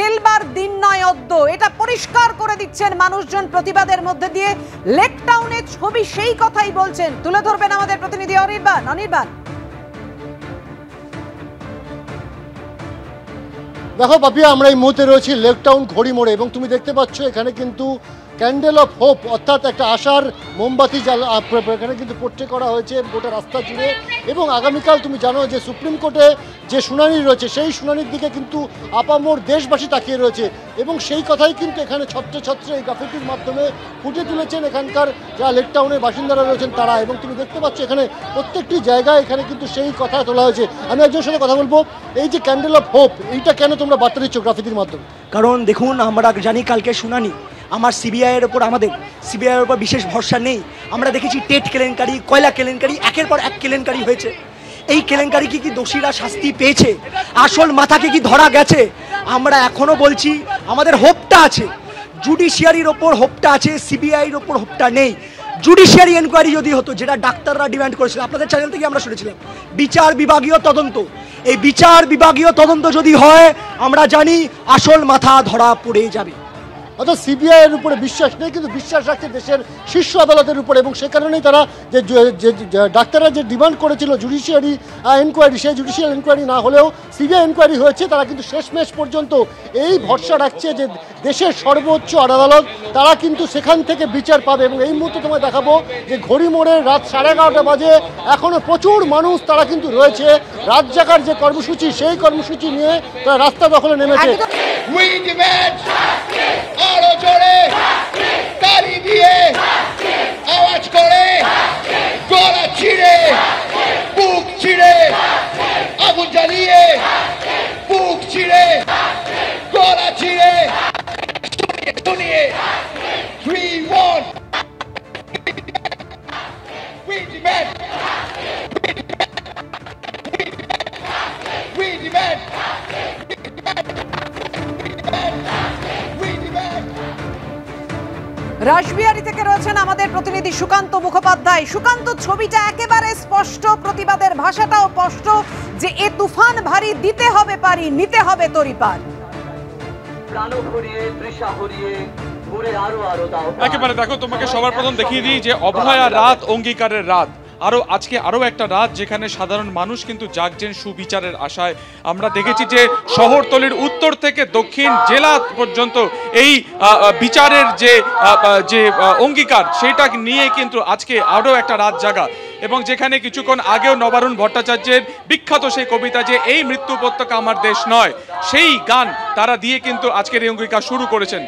ফেলবার দিন নয় অদ্য, এটা পরিষ্কার করে দিচ্ছেন মানুষজন প্রতিবাদের মধ্যে দিয়ে। লেক টাউনের ছবি সেই কথাই বলছেন, তুলে ধরবেন আমাদের প্রতিনিধি অনির্বাণ। দেখো পাপিয়া, আমরা এই মুহূর্তে রয়েছি লেক টাউন ঘড়ি মোড়ে এবং তুমি দেখতে পাচ্ছ এখানে কিন্তু ক্যান্ডেল অফ হোপ অর্থাৎ একটা আশার মোমবাতি এখানে কিন্তু পোট্রে করা হয়েছে গোটা রাস্তা জুড়ে। এবং আগামীকাল তুমি জানো যে সুপ্রিম কোর্টে যে শুনানি রয়েছে সেই শুনানির দিকে কিন্তু আপামর দেশবাসী তাকিয়ে রয়েছে এবং সেই কথাই কিন্তু এখানে ছত্রে ছত্রে এই গ্রাফিতির মাধ্যমে ফুটে তুলেছেন এখানকার যারা লেক টাউনের বাসিন্দারা রয়েছেন তারা। এবং তুমি দেখতে পাচ্ছ এখানে প্রত্যেকটি জায়গায় এখানে কিন্তু সেই কথা তোলা হয়েছে। আমি একজনের সাথে কথা বলবো, এই যে ক্যান্ডেল অফ হোপ এইটা কেন তোমরা বার্তা দিচ্ছ গ্রাফিতির মাধ্যমে? কারণ দেখুন, আমরা জানি কালকে শুনানি, আমার সিবিআইয়ের ওপর আমাদের সিবিআইয়ের ওপর বিশেষ ভরসা নেই। আমরা দেখেছি টেট কেলেঙ্কারি, কয়লা কেলেঙ্কারি, একের পর এক কেলেঙ্কারি হয়েছে। এই কেলেঙ্কারি কি দোষীরা শাস্তি পেয়েছে? আসল মাথাকে কি ধরা গেছে? আমরা এখনো বলছি আমাদের হোপটা আছে, জুডিশিয়ারির ওপর হোপটা আছে, সিবিআইয়ের ওপর হোপটা নেই। জুডিশিয়ারি এনকোয়ারি যদি হতো, যেটা ডাক্তাররা ডিমান্ড করেছিল, আপনাদের চ্যানেল থেকে আমরা শুনেছিলাম, বিচার বিভাগীয় তদন্ত, এই বিচার বিভাগীয় তদন্ত যদি হয় আমরা জানি আসল মাথা ধরা পড়ে যাবে। অর্থাৎ সিবিআইয়ের উপরে বিশ্বাস নেই, কিন্তু বিশ্বাস রাখছে দেশের শীর্ষ আদালতের উপরে এবং সে কারণেই তারা যে ডাক্তাররা যে ডিমান্ড করেছিল জুডিশিয়ারি এনকোয়ারি, সেই জুডিশিয়াল এনকোয়ারি না হলেও সিবিআই এনকোয়ারি হয়েছে, তারা কিন্তু শেষমেশ পর্যন্ত এই ভরসা রাখছে যে দেশের সর্বোচ্চ আদালত তারা কিন্তু সেখান থেকে বিচার পাবে। এবং এই মুহূর্তে তোমায় দেখাবো যে ঘড়ি মোড়ে রাত 11:30 বাজে এখনও প্রচুর মানুষ তারা কিন্তু রয়েছে। রাত জাগার যে কর্মসূচি সেই কর্মসূচি নিয়ে তারা রাস্তা দখলে নেমেছে। আরো জোরে তালি দিয়ে আওয়াজ করে গলা ছিঁড়ে বুক ছিঁড়ে আগুন জ্বালিয়ে বুক ছিঁড়ে গলা ছিঁড়ে শুনিয়ে 3-1 We demand We demand Rashbehari থেকে রয়েছেন আমাদের প্রতিনিধি সুকান্ত মুখোপাধ্যায়। সুকান্ত, ছবিটা একেবারে স্পষ্ট, প্রতিবাদের ভাষাটাও স্পষ্ট যে এ তুফান ভারী, দিতে হবে পারি, নিতে হবে তরিপার। একেবারে দেখো, তোমাকে সবার প্রথম দেখিয়ে দিই যে অভয়া রাত, অঙ্গীকারের রাত। আজকে আরো একটা রাত যেখানে সাধারণ মানুষ কিন্তু জাগছেন সুবিচারের আশায়। আমরা দেখেছি যে শহরতলির উত্তর থেকে দক্ষিণ জেলা পর্যন্ত এই বিচারের যে অঙ্গীকার সেটা নিয়ে কিন্তু আজকে আরো একটা রাত জাগা। এবং যেখানে কিছুক্ষণ আগেও নবারুণ ভট্টাচার্যের বিখ্যাত সেই কবিতা যে এই মৃত্যু উপত্যকা আমার দেশ নয়, সেই গান তারা দিয়ে কিন্তু আজকের এই অঙ্গীকার শুরু করেছেন।